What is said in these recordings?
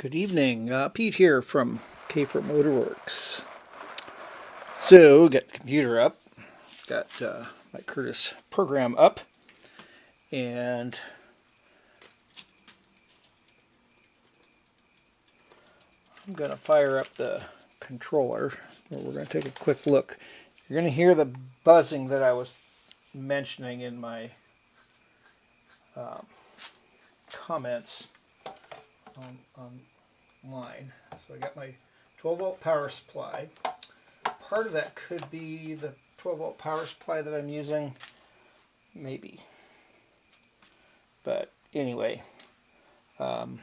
Good evening, Pete here from K for Motorworks. So, got the computer up, got my Curtis program up, and I'm going to fire up the controller. We're going to take a quick look. You're going to hear the buzzing that I was mentioning in my comments online. So I got my 12 volt power supply. Part of that could be the 12 volt power supply that I'm using, maybe. But anyway, gonna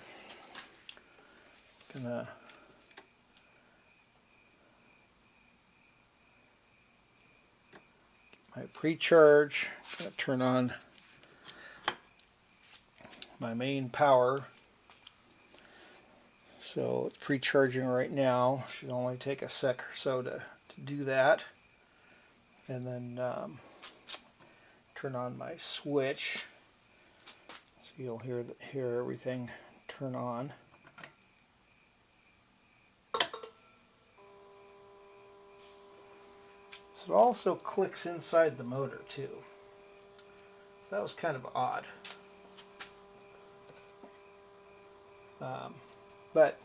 my precharge. Gonna turn on my main power. So it's pre-charging right now. Should only take a sec or so to do that. And then turn on my switch. So you'll hear everything turn on. So it also clicks inside the motor too. So that was kind of odd. But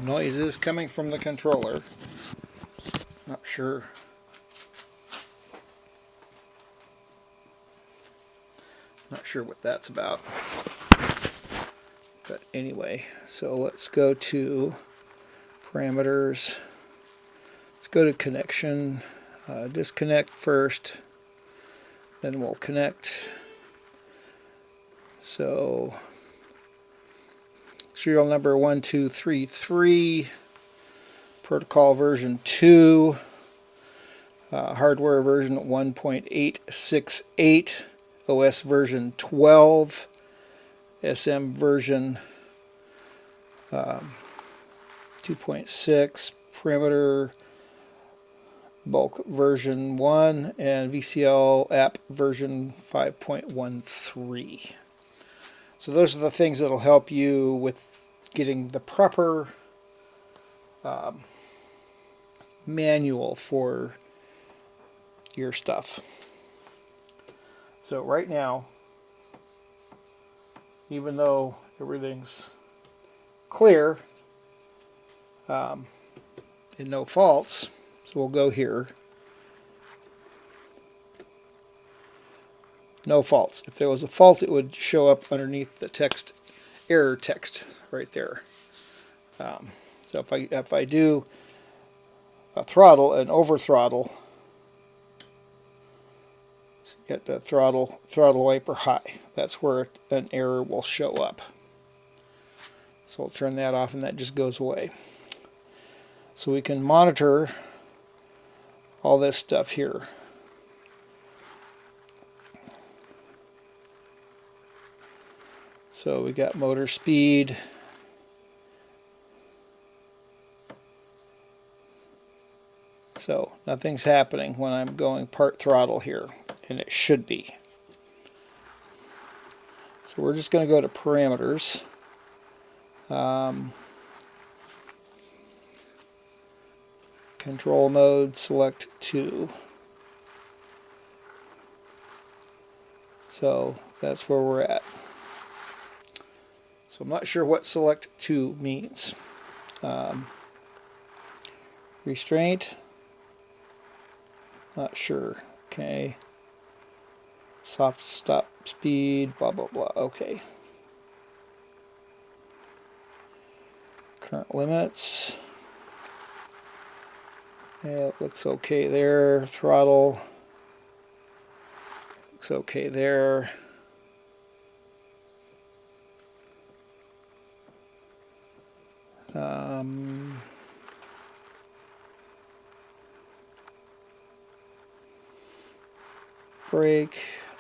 noises coming from the controller. Not sure. Not sure what that's about. But anyway, so let's go to parameters. Let's go to connection. Disconnect first. Then we'll connect. So serial number 1233. Protocol version 2. Hardware version 1.868. OS version 12. SM version 2.6, parameter bulk version 1, and VCL app version 5.13. So those are the things that will help you with getting the proper manual for your stuff. So right now, even though everything's clear and no faults, so we'll go here. No faults. If there was a fault, it would show up underneath the text, error text right there. So if I do a throttle and over throttle, get the throttle wiper high. That's where an error will show up. So we'll turn that off and that just goes away. So we can monitor all this stuff here. So we got motor speed. So nothing's happening when I'm going part throttle here, and it should be. So we're just going to go to parameters. Control mode, select 2. So that's where we're at. So I'm not sure what select 2 means. Restraint, not sure. Okay. Soft stop speed, blah blah blah. Okay. Current limits. Yeah, it looks okay there. Throttle. Looks okay there. Brake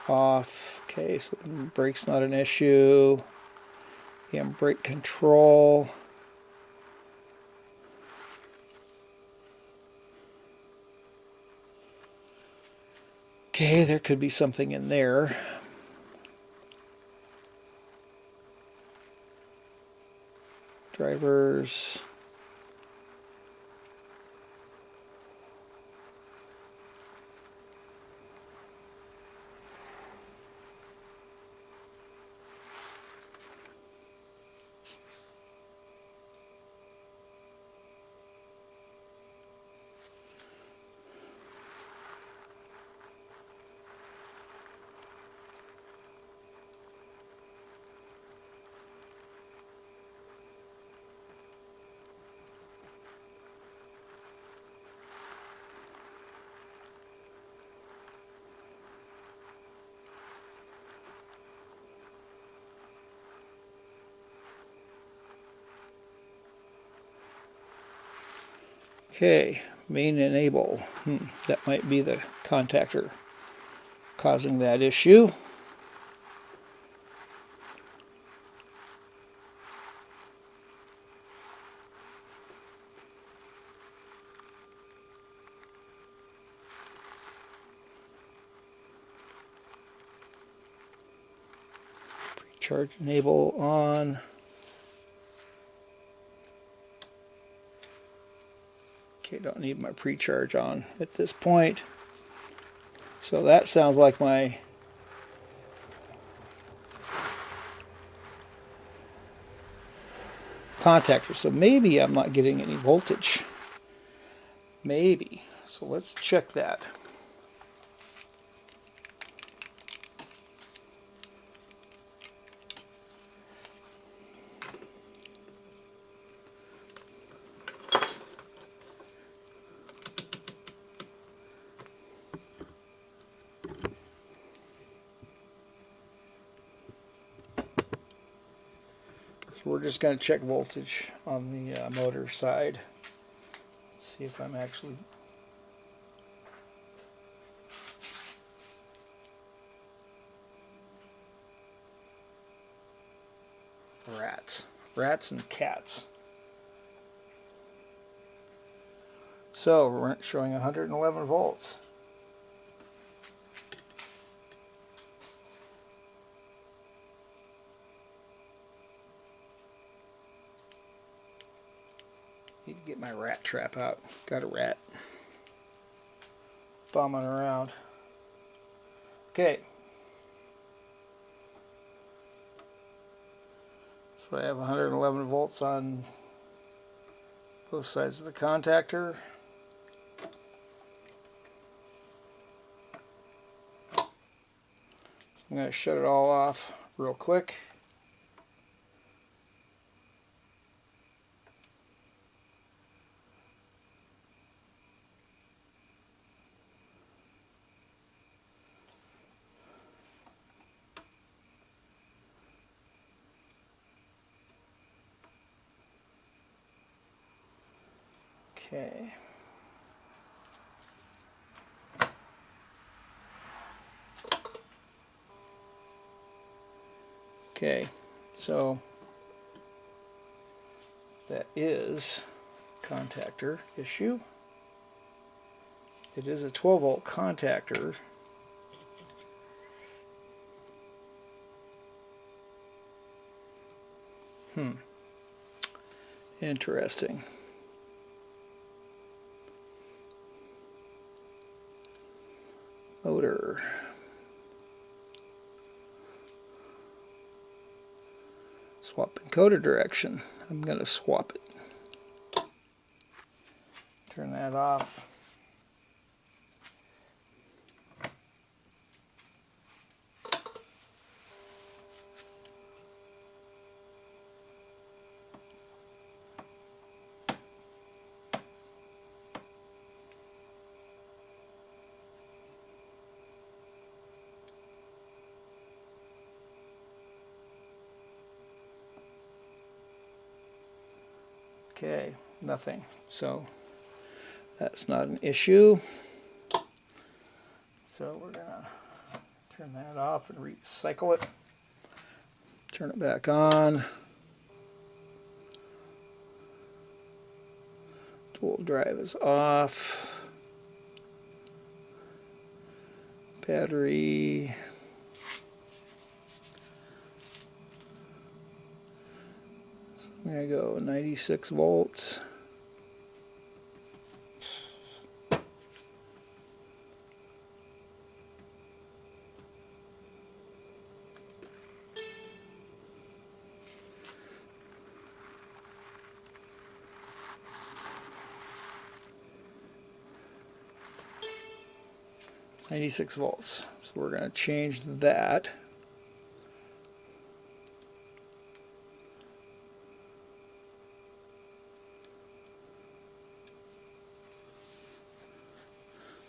off. Okay, so brake's not an issue. Brake control. Okay, there could be something in there. Drivers. Okay, main enable. That might be the contactor causing that issue. Charge enable on. Okay, don't need my pre-charge on at this point. So that sounds like my contactor. So maybe I'm not getting any voltage. Maybe. So let's check that. So we're just going to check voltage on the motor side. See if I'm actually... Rats and cats. So we're showing 111 volts. Need to get my rat trap out. Got a rat bumming around. Okay. So I have 111 volts on both sides of the contactor. I'm going to shut it all off real quick. Okay. Okay, so that is contactor issue. It is a 12 volt contactor. Interesting. Motor. Swap encoder direction. I'm going to swap it. Turn that off. Okay, nothing. So that's not an issue. So we're going to turn that off and recycle it. Turn it back on. Spool drive is off. Battery. I'm going to go 96 volts. .96 volts. So we're going to change that.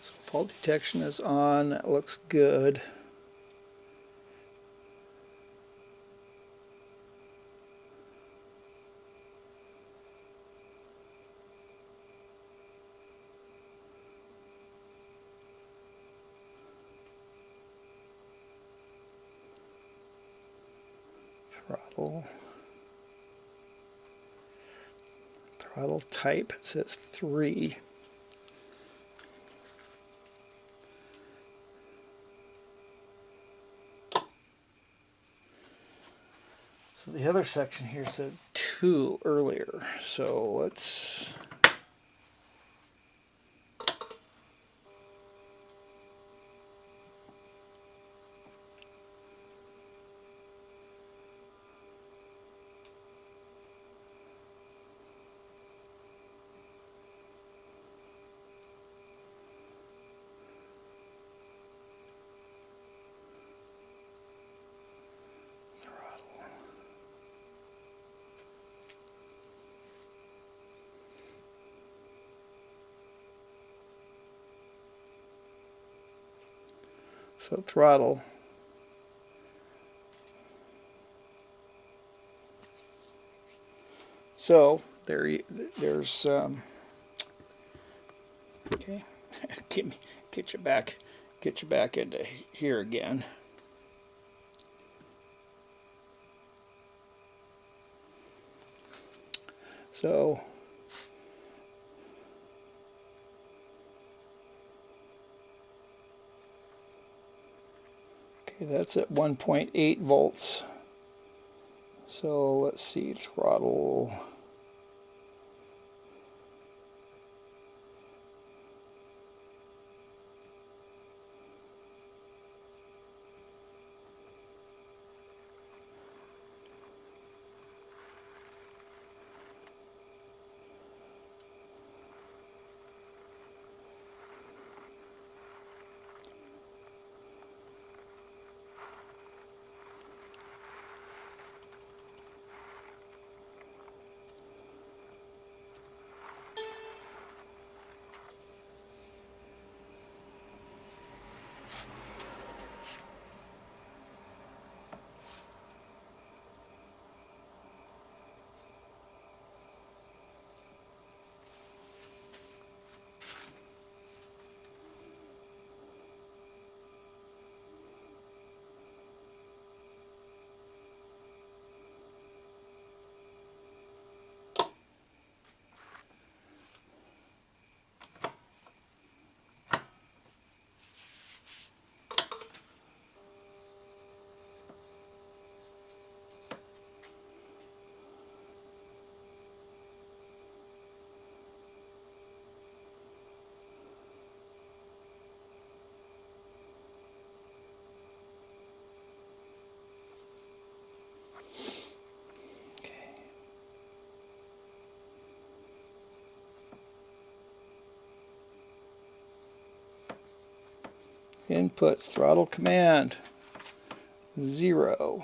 So fault detection is on. That looks good. Throttle type says 3. So the other section here said 2 earlier. So let's throttle. So there's okay. Get you back into here again. So okay, that's at 1.8 volts. So let's see, throttle. Inputs, throttle command, 0.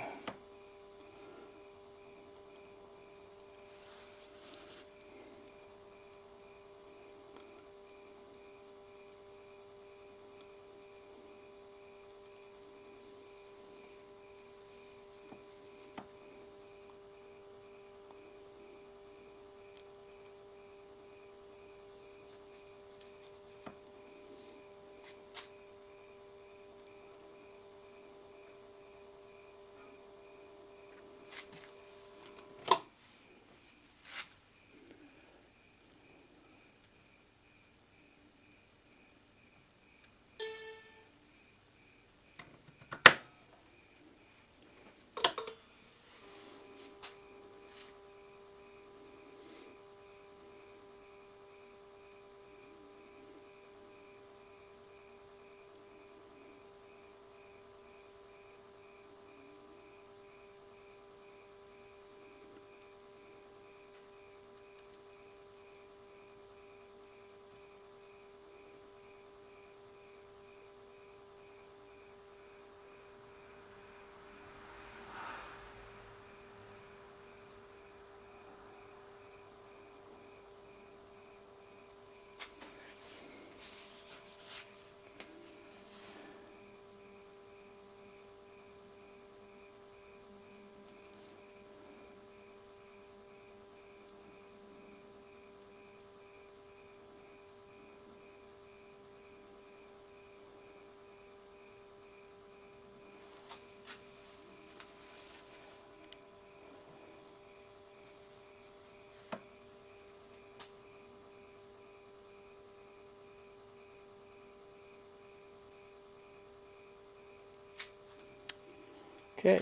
Okay,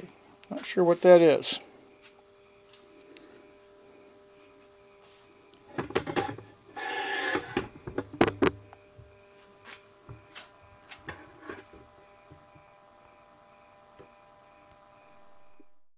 not sure what that is.